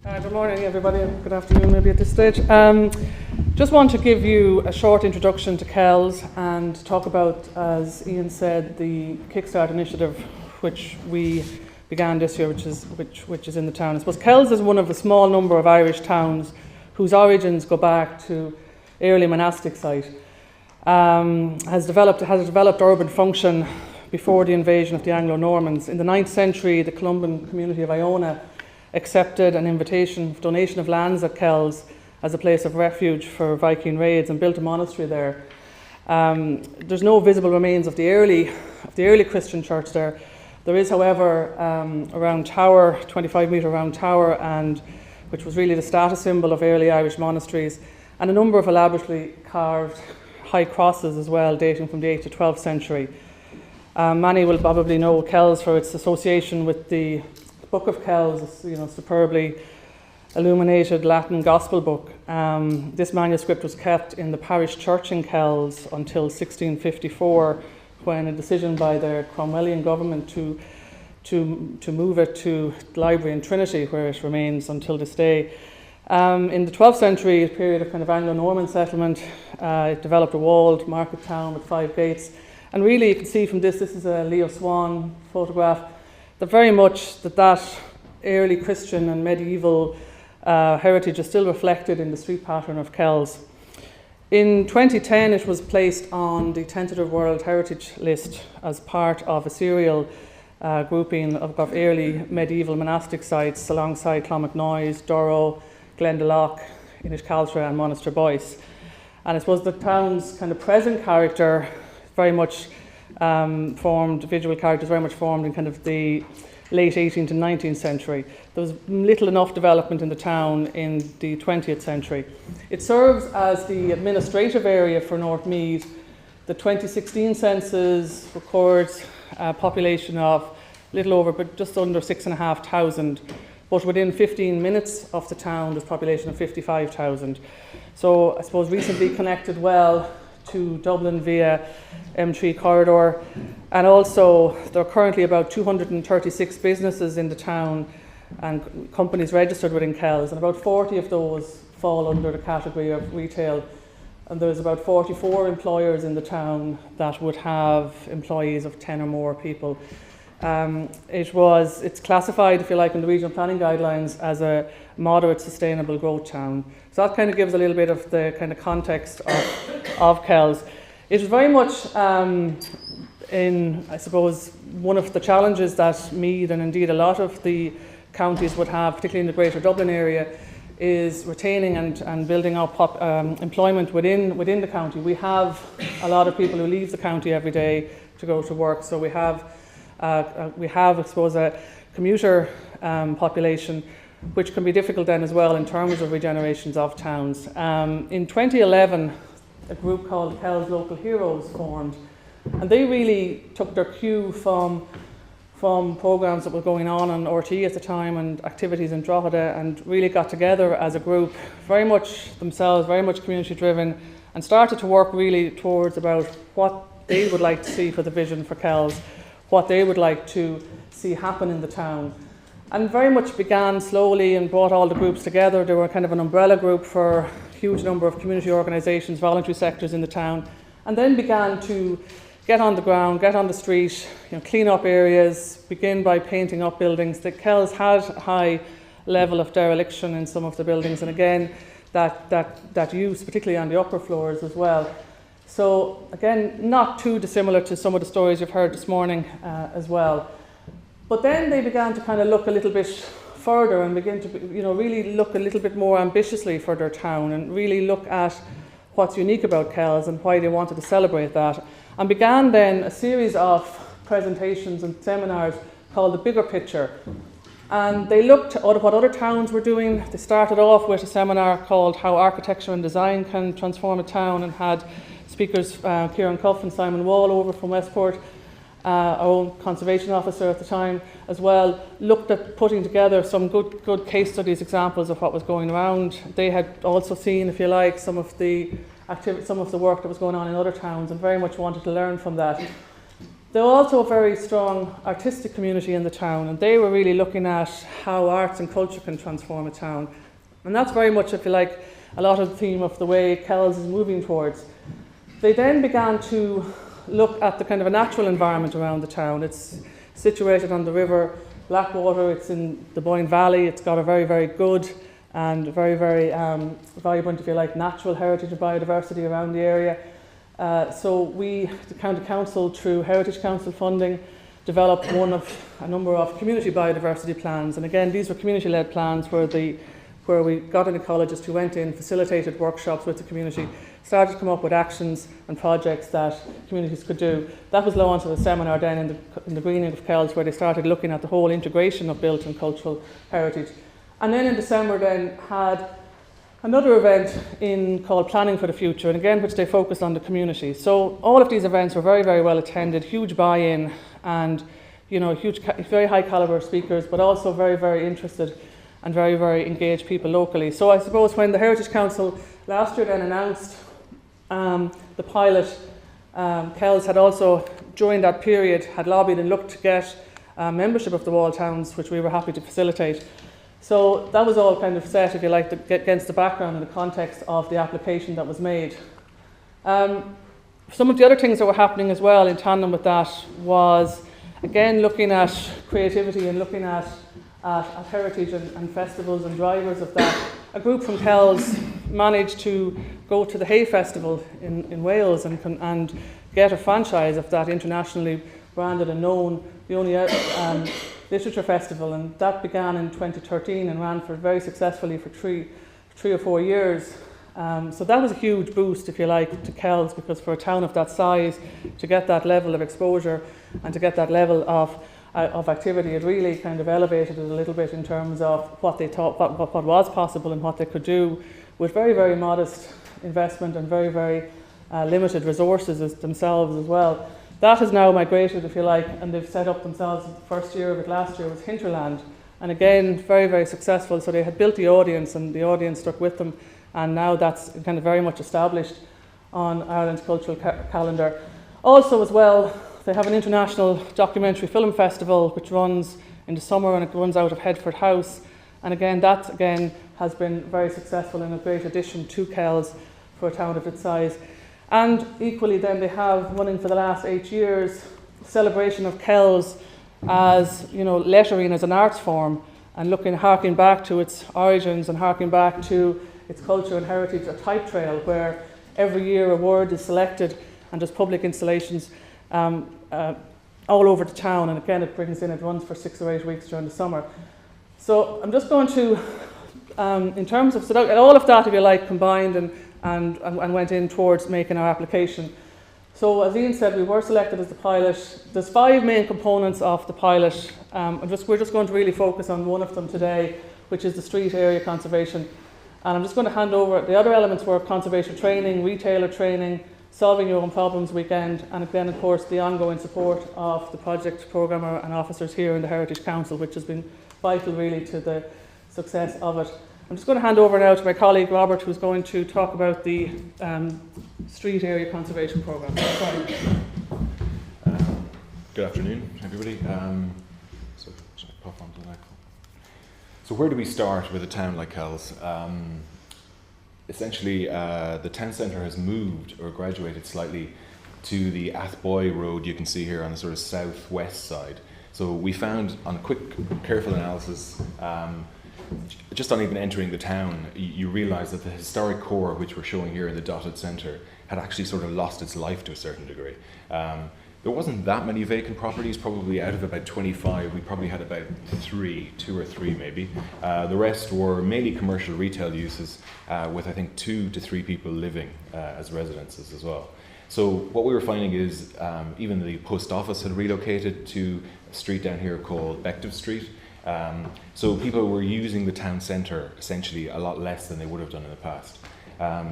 Good morning, everybody, and good afternoon, maybe at this stage. Just want to give you a short introduction to Kells and talk about, as Ian said, the Kickstart initiative, which we began this year, which is in the town. I suppose Kells is one of a small number of Irish towns whose origins go back to early monastic site. Has a developed urban function before the invasion of the Anglo-Normans. In the 9th century, the Columban community of Iona accepted an donation of lands at Kells as a place of refuge for Viking raids and built a monastery there. There's no visible remains of the early Christian church there. There is, however, a round tower, 25-metre round tower, and which was really the status symbol of early Irish monasteries, and a number of elaborately carved high crosses as well, dating from the 8th to 12th century. Many will probably know Kells for its association with the Book of Kells, superbly illuminated Latin gospel book. This manuscript was kept in the parish church in Kells until 1654, when a decision by the Cromwellian government to move it to the library in Trinity, where it remains until this day. In the 12th century, a period of kind of Anglo-Norman settlement, it developed a walled market town with 5 gates. And really, you can see from this is a Leo Swan photograph, that very much that early Christian and medieval heritage is still reflected in the street pattern of Kells. In 2010, it was placed on the tentative World Heritage List as part of a serial grouping of early medieval monastic sites alongside Clonmacnoise, Durrow, Glendalough, Inishcaltra and Monaster Boyce. And I suppose the town's kind of present character very much visual characters very much formed in kind of the late 18th and 19th century. There was little enough development in the town in the 20th century. It serves as the administrative area for North Meath. The 2016 census records a population of but just under 6,500, but within 15 minutes of the town there's a population of 55,000. So I suppose recently connected well to Dublin via M3 corridor, and also there are currently about 236 businesses in the town and companies registered within Kells, and about 40 of those fall under the category of retail, and there's about 44 employers in the town that would have employees of 10 or more people. It's classified, if you like, in the regional planning guidelines as a moderate sustainable growth town. So that kind of gives a little bit of the kind of context of Kells. It was very much I suppose, one of the challenges that Meath and indeed a lot of the counties would have, particularly in the Greater Dublin area, is retaining and building up employment within the county. We have a lot of people who leave the county every day to go to work, so we have, I suppose, a commuter population, which can be difficult then as well in terms of regenerations of towns. In 2011, a group called Kells Local Heroes formed, and they really took their cue from programmes that were going on RTE at the time and activities in Drogheda, and really got together as a group, very much themselves, very much community driven, and started to work really towards about what they would like to see for the vision for Kells, what they would like to see happen in the town. And very much began slowly and brought all the groups together. They were kind of an umbrella group for a huge number of community organisations, voluntary sectors in the town, and then began to get on the ground, get on the street, clean up areas, begin by painting up buildings. The Kells had a high level of dereliction in some of the buildings, and again, that use, particularly on the upper floors as well. So again, not too dissimilar to some of the stories you've heard this morning as well. But then they began to kind of look a little bit further and begin to, really look a little bit more ambitiously for their town and really look at what's unique about Kells and why they wanted to celebrate that. And began then a series of presentations and seminars called The Bigger Picture. And they looked at what other towns were doing. They started off with a seminar called How Architecture and Design Can Transform a Town, and had speakers Kieran Cuff and Simon Wall over from Westport, our own conservation officer at the time as well, looked at putting together some good case studies, examples of what was going around. They had also seen, if you like, some of the work that was going on in other towns and very much wanted to learn from that. There was also a very strong artistic community in the town, and they were really looking at how arts and culture can transform a town. And that's very much, if you like, a lot of the theme of the way Kells is moving towards. They then began to look at the kind of a natural environment around the town. It's situated on the river Blackwater, it's in the Boyne Valley, it's got a very, very good and very, very vibrant, if you like, natural heritage and biodiversity around the area. So we, the County Council, through Heritage Council funding, developed a number of community biodiversity plans. And again, these were community-led plans where we got an ecologist who went in, facilitated workshops with the community, started to come up with actions and projects that communities could do. That was launched at a seminar then in the Guinan of Kells, where they started looking at the whole integration of built and cultural heritage. And then in December then had another event called Planning for the Future, and again which they focused on the community. So all of these events were very, very well attended, huge buy-in, and very high caliber speakers, but also very, very interested and very, very engaged people locally. So I suppose when the Heritage Council last year then announced the pilot, Kells had also, during that period, had lobbied and looked to get membership of the Wall Towns, which we were happy to facilitate. So that was all kind of set, if you like, against the background and the context of the application that was made. Some of the other things that were happening as well in tandem with that was, again, looking at creativity and looking at heritage and festivals and drivers of that. A group from Kells managed to go to the Hay Festival in Wales and get a franchise of that internationally branded and known, the only literature festival, and that began in 2013 and ran very successfully for three or 4 years. So that was a huge boost, if you like, to Kells, because for a town of that size, to get that level of exposure and to get that level of activity, it really kind of elevated it a little bit in terms of what they thought, what was possible and what they could do with very, very modest investment and very, very limited resources themselves as well. That has now migrated, if you like, and they've set up themselves, the first year of it last year was Hinterland, and again, very, very successful. So they had built the audience, and the audience stuck with them, and now that's kind of very much established on Ireland's cultural calendar. Also as well, they have an international documentary film festival which runs in the summer, and it runs out of Headford House, and again, that has been very successful and a great addition to Kells for a town of its size. And equally then they have, running for the last 8 years, celebration of Kells as, lettering as an arts form, and harking back to its origins and harking back to its culture and heritage, a type trail where every year a word is selected and there's public installations all over the town, and again it runs for 6 or 8 weeks during the summer. So I'm just going to, in terms of, all of that, if you like, combined and went in towards making our application. So as Ian said, we were selected as the pilot. There's 5 main components of the pilot. We're just going to really focus on one of them today, which is the street area conservation. And I'm just going to hand over, the other elements were conservation training, retailer training, solving your own problems weekend, and then of course the ongoing support of the project programmer and officers here in the Heritage Council, which has been vital really to the success of it. I'm just going to hand over now to my colleague Robert, who's going to talk about the street area conservation programme. Good afternoon, everybody. So where do we start with a town like Kells? Essentially, the town centre has moved or graduated slightly to the Athboy Road you can see here on the sort of southwest side. So we found, on quick, careful analysis, just on even entering the town, you realise that the historic core, which we're showing here in the dotted centre, had actually sort of lost its life to a certain degree. There wasn't that many vacant properties, probably out of about 25, we probably had about 2 or 3 maybe. The rest were mainly commercial retail uses, with I think 2 to 3 people living as residences as well. So what we were finding is even the post office had relocated to a street down here called Bective Street. So people were using the town centre essentially a lot less than they would have done in the past.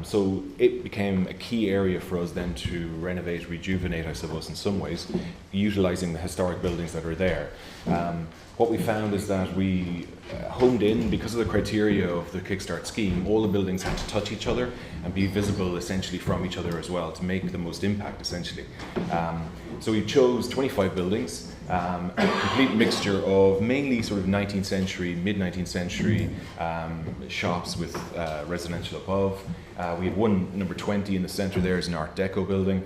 So it became a key area for us then to renovate, rejuvenate, I suppose, in some ways. utilising the historic buildings that are there. What we found is that we honed in, because of the criteria of the Kickstart scheme, all the buildings had to touch each other and be visible essentially from each other as well to make the most impact essentially. So we chose 25 buildings, a complete mixture of mainly sort of 19th century, mid-19th century shops with residential above. We had one, number 20 in the centre there, is an Art Deco building.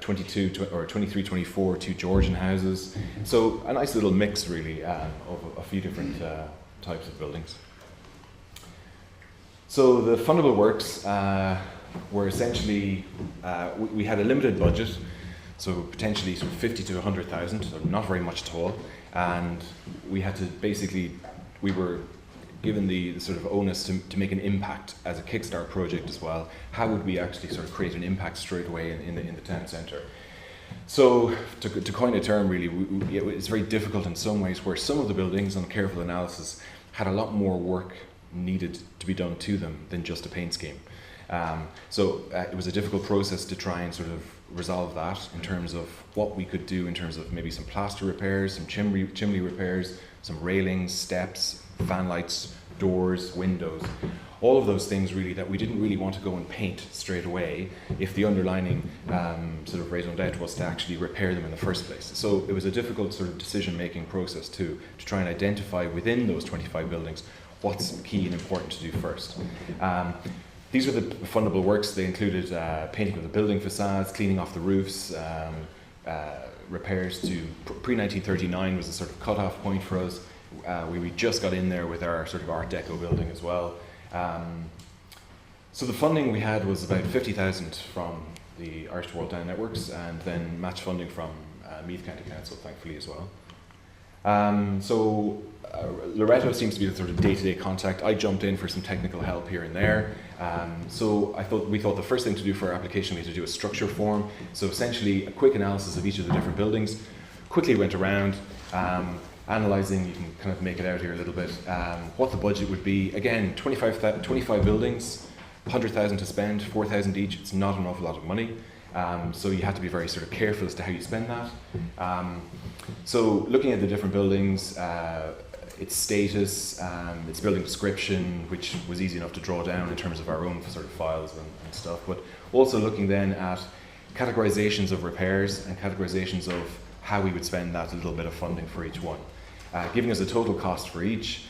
23, 24, two Georgian houses. So a nice little mix really of a few different types of buildings. So the fundable works were essentially, we had a limited budget, so potentially sort of 50 to 100,000, so not very much at all. And we had to basically, we were given the sort of onus to make an impact as a Kickstart project as well. How would we actually sort of create an impact straight away in the town centre? So to coin a term really, it's very difficult in some ways, where some of the buildings on careful analysis had a lot more work needed to be done to them than just a paint scheme. So it was a difficult process to try and sort of resolve that in terms of what we could do in terms of maybe some plaster repairs, some chimney repairs, some railings, steps, fan lights, doors, windows, all of those things really that we didn't really want to go and paint straight away if the underlining sort of raison d'etre was to actually repair them in the first place. So it was a difficult sort of decision-making process to try and identify within those 25 buildings what's key and important to do first. These were the fundable works. They included painting of the building facades, cleaning off the roofs, repairs to pre-1939 was a sort of cut-off point for us. We just got in there with our sort of Art Deco building as well. So the funding we had was about 50,000 from the Irish to World Down Networks, and then match funding from Meath County Council, thankfully, as well. Loretto seems to be the sort of day-to-day contact. I jumped in for some technical help here and there. So we thought the first thing to do for our application, we had to do a structure form. So essentially a quick analysis of each of the different buildings. Quickly went around, analysing, you can kind of make it out here a little bit, what the budget would be. Again, 25 buildings, 100,000 to spend, 4,000 each. It's not an awful lot of money. So you have to be very sort of careful as to how you spend that. So looking at the different buildings, its status, its building description, which was easy enough to draw down in terms of our own sort of files and stuff, but also looking then at categorizations of repairs and categorizations of how we would spend that little bit of funding for each one, giving us a total cost for each.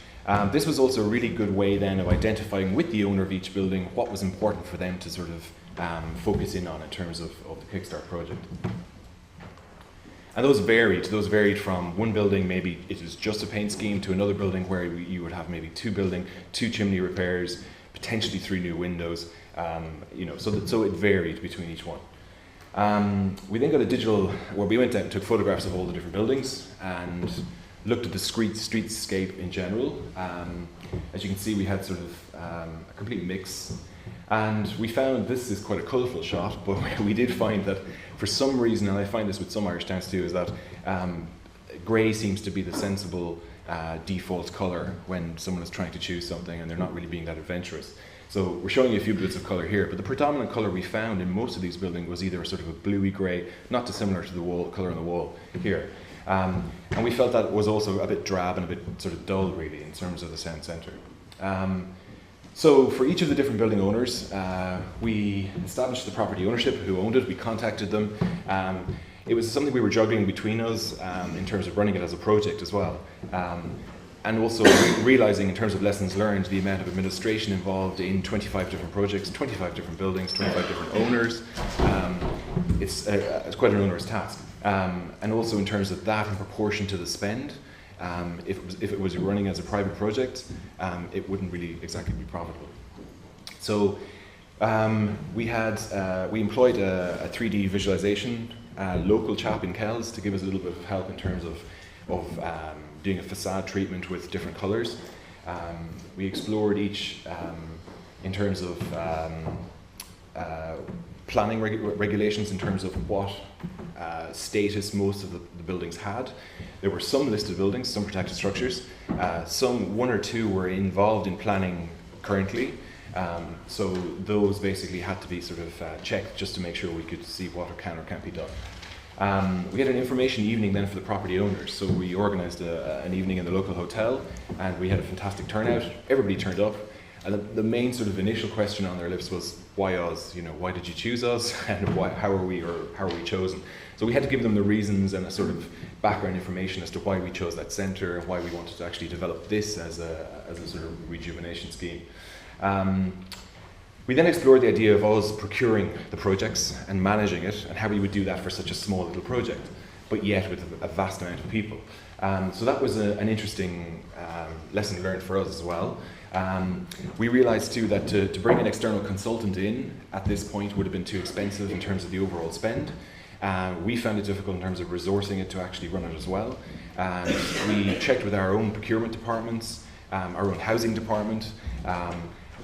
This was also a really good way then of identifying with the owner of each building what was important for them to sort of focus in on in terms of the Kickstart project. And those varied from one building, maybe it was just a paint scheme, to another building where you would have maybe two chimney repairs, potentially 3 new windows, so it varied between each one. We then got a digital, where we went out and took photographs of all the different buildings and looked at the streetscape in general. As you can see, we had sort of a complete mix. And we found this is quite a colourful shot, but we did find that for some reason, and I find this with some Irish towns too, is that grey seems to be the sensible default colour when someone is trying to choose something and they're not really being that adventurous. So we're showing you a few bits of colour here, but the predominant colour we found in most of these buildings was either a sort of a bluey grey, not dissimilar to the wall colour on the wall here. And we felt that was also a bit drab and a bit sort of dull really in terms of the sound centre. So for each of the different building owners, we established the property ownership, who owned it, we contacted them. It was something we were juggling between us in terms of running it as a project as well. And also realising in terms of lessons learned, the amount of administration involved in 25 different projects, 25 different buildings, 25 different owners. It's quite an onerous task. And also in terms of that in proportion to the spend. If it was running as a private project, it wouldn't really exactly be profitable. So we employed a 3D visualization local chap in Kells to give us a little bit of help in terms of doing a facade treatment with different colours. We explored each in terms of planning regulations in terms of what status most of the buildings had. There were some listed buildings, some protected structures. One or two were involved in planning currently. So those basically had to be sort of checked just to make sure we could see what can or can't be done. We had an information evening then for the property owners, so we organised an evening in the local hotel, and we had a fantastic turnout. Everybody turned up, and the main sort of initial question on their lips was, why us? You know, why did you choose us, and how are we chosen? So we had to give them the reasons and a sort of background information as to why we chose that centre and why we wanted to actually develop this as a sort of rejuvenation scheme. We then explored the idea of us procuring the projects and managing it, and how we would do that for such a small little project, but yet with a vast amount of people. So that was an interesting lesson learned for us as well. We realised too that to bring an external consultant in at this point would have been too expensive in terms of the overall spend. We found it difficult in terms of resourcing it to actually run it as well. We checked with our own procurement departments, our own housing department,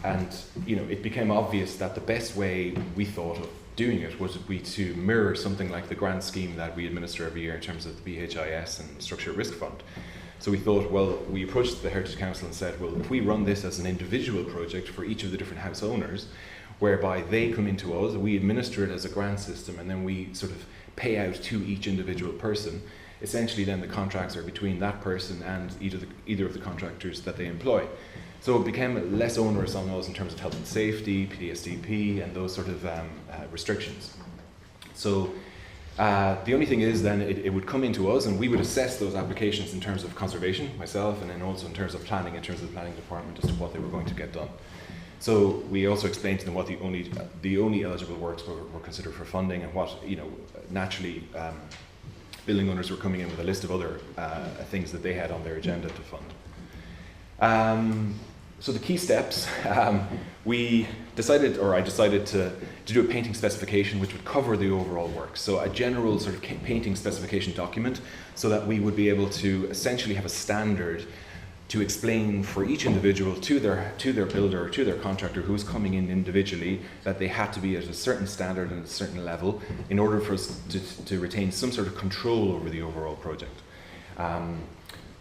and it became obvious that the best way we thought of doing it was to mirror something like the grant scheme that we administer every year in terms of the BHIS and Structured Risk Fund. So we thought, well, we approached the Heritage Council and said, well, if we run this as an individual project for each of the different house owners, whereby they come into us, we administer it as a grant system, and then we sort of pay out to each individual person. Essentially then the contracts are between that person and either of the contractors that they employ. So it became less onerous on us in terms of health and safety, PSDP, and those sort of restrictions. So the only thing is then it would come into us, and we would assess those applications in terms of conservation, myself, and then also in terms of planning, in terms of the planning department as to what they were going to get done. So we also explained to them what the only eligible works were considered for funding, and what, naturally building owners were coming in with a list of other things that they had on their agenda to fund. So the key steps, I decided to do a painting specification which would cover the overall work. So a general sort of painting specification document, so that we would be able to essentially have a standard to explain for each individual to their builder, to their contractor who was coming in individually, that they had to be at a certain standard and a certain level in order for us to retain some sort of control over the overall project.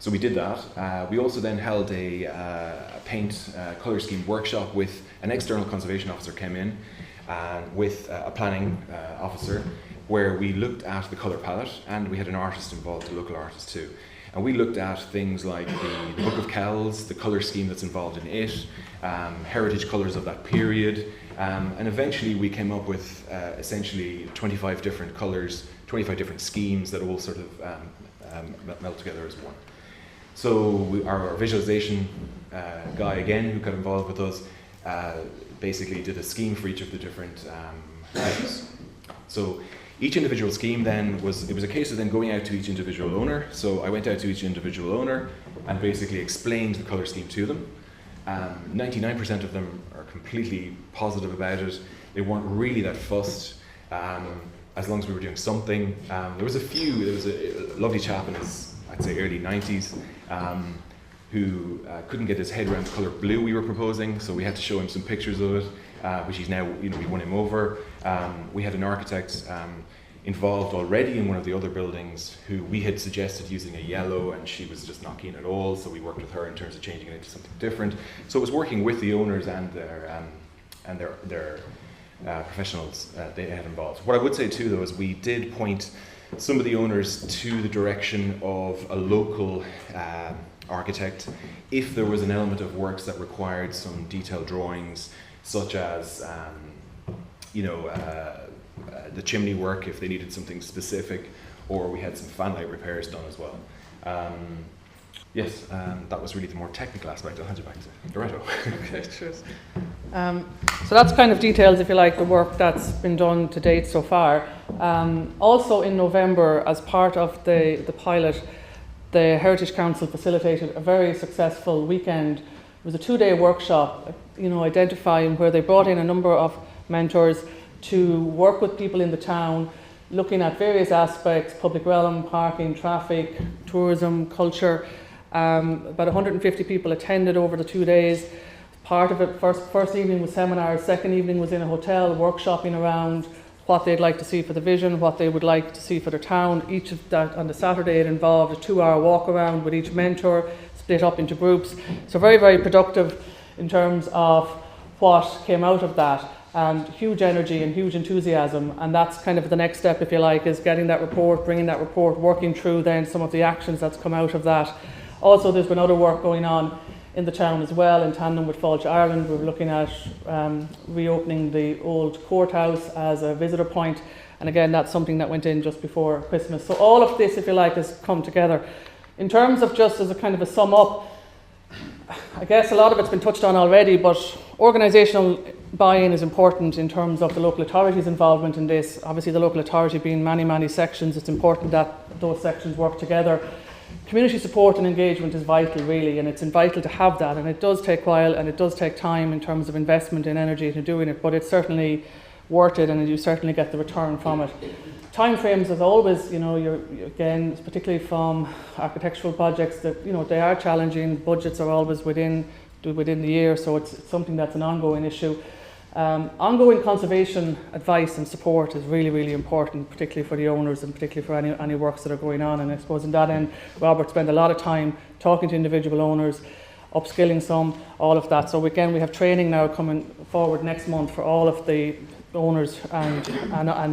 So we did that. We also then held a paint colour scheme workshop with an external conservation officer came in with a planning officer, where we looked at the colour palette, and we had an artist involved, a local artist too. And we looked at things like the Book of Kells, the colour scheme that's involved in it, heritage colours of that period, and eventually we came up with essentially 25 different colours, 25 different schemes that all sort of melt together as one. So our visualization guy again, who got involved with us, basically did a scheme for each of the different houses. So each individual scheme then it was a case of then going out to each individual owner. So I went out to each individual owner and basically explained the colour scheme to them. 99% of them are completely positive about it. They weren't really that fussed, as long as we were doing something. There was a lovely chap in his, I'd say, early 90s, who couldn't get his head around the colour blue we were proposing, so we had to show him some pictures of it, which he's now, we won him over. We had an architect involved already in one of the other buildings who we had suggested using a yellow, and she was just not keen at all, so we worked with her in terms of changing it into something different. So it was working with the owners and their professionals they had involved. What I would say too, though, is we did point some of the owners to the direction of a local architect if there was an element of works that required some detailed drawings, such as the chimney work if they needed something specific, or we had some fanlight repairs done as well. Yes, that was really the more technical aspect. I'll hand you back to Loretto. Okay, cheers. So that's kind of details, if you like, the work that's been done to date so far. Also in November, as part of the pilot, the Heritage Council facilitated a very successful weekend. It was a 2-day workshop, identifying where they brought in a number of mentors to work with people in the town, looking at various aspects: public realm, parking, traffic, tourism, culture. About 150 people attended over the 2 days. Part of it, first evening was seminars, second evening was in a hotel, workshopping around what they'd like to see for the vision, what they would like to see for their town. Each of that, on the Saturday, it involved a 2-hour walk around with each mentor, split up into groups. So very, very productive in terms of what came out of that. and huge energy and huge enthusiasm, and that's kind of the next step, if you like, is getting that report, bringing that report, working through then some of the actions that's come out of that. Also, there's been other work going on in the town as well, in tandem with Fáilte Ireland. We're looking at reopening the old courthouse as a visitor point, and again, that's something that went in just before Christmas. So all of this, if you like, has come together. In terms of just as a kind of a sum up, I guess a lot of it's been touched on already, but organisational buy-in is important in terms of the local authority's involvement in this. Obviously, the local authority being many, many sections, it's important that those sections work together. Community support and engagement is vital, really, and it's vital to have that, and it does take a while and it does take time in terms of investment in energy into doing it, but it's certainly worth it and you certainly get the return from it. Timeframes, as always, you're again, particularly from architectural projects, that they are challenging. Budgets are always within the year, so it's something that's an ongoing issue. Ongoing conservation advice and support is really, really important, particularly for the owners and particularly for any works that are going on. And I suppose in that end, Robert spent a lot of time talking to individual owners, upskilling some, all of that. So again, we have training now coming forward next month for all of the owners and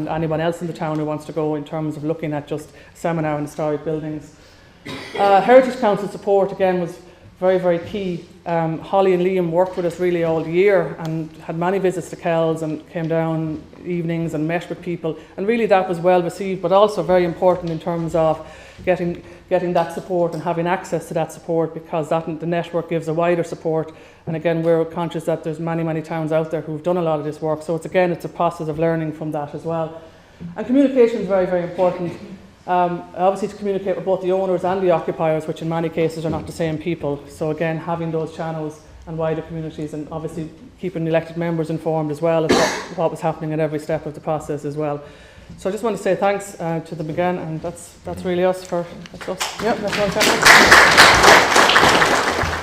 anyone else in the town who wants to go, in terms of looking at just seminar and historic buildings. Heritage Council support again was very, very key. Holly and Liam worked with us really all year and had many visits to Kells and came down evenings and met with people, and really that was well received, but also very important in terms of getting that support and having access to that support, because the network gives a wider support. And again, we're conscious that there's many, many towns out there who've done a lot of this work, so it's a process of learning from that as well. And communication is very, very important. Obviously to communicate with both the owners and the occupiers, which in many cases are not the same people. So again, having those channels and wider communities, and obviously keeping the elected members informed as well as what was happening at every step of the process as well. So I just want to say thanks to them again, and that's really us. That's us. Yep, that's all.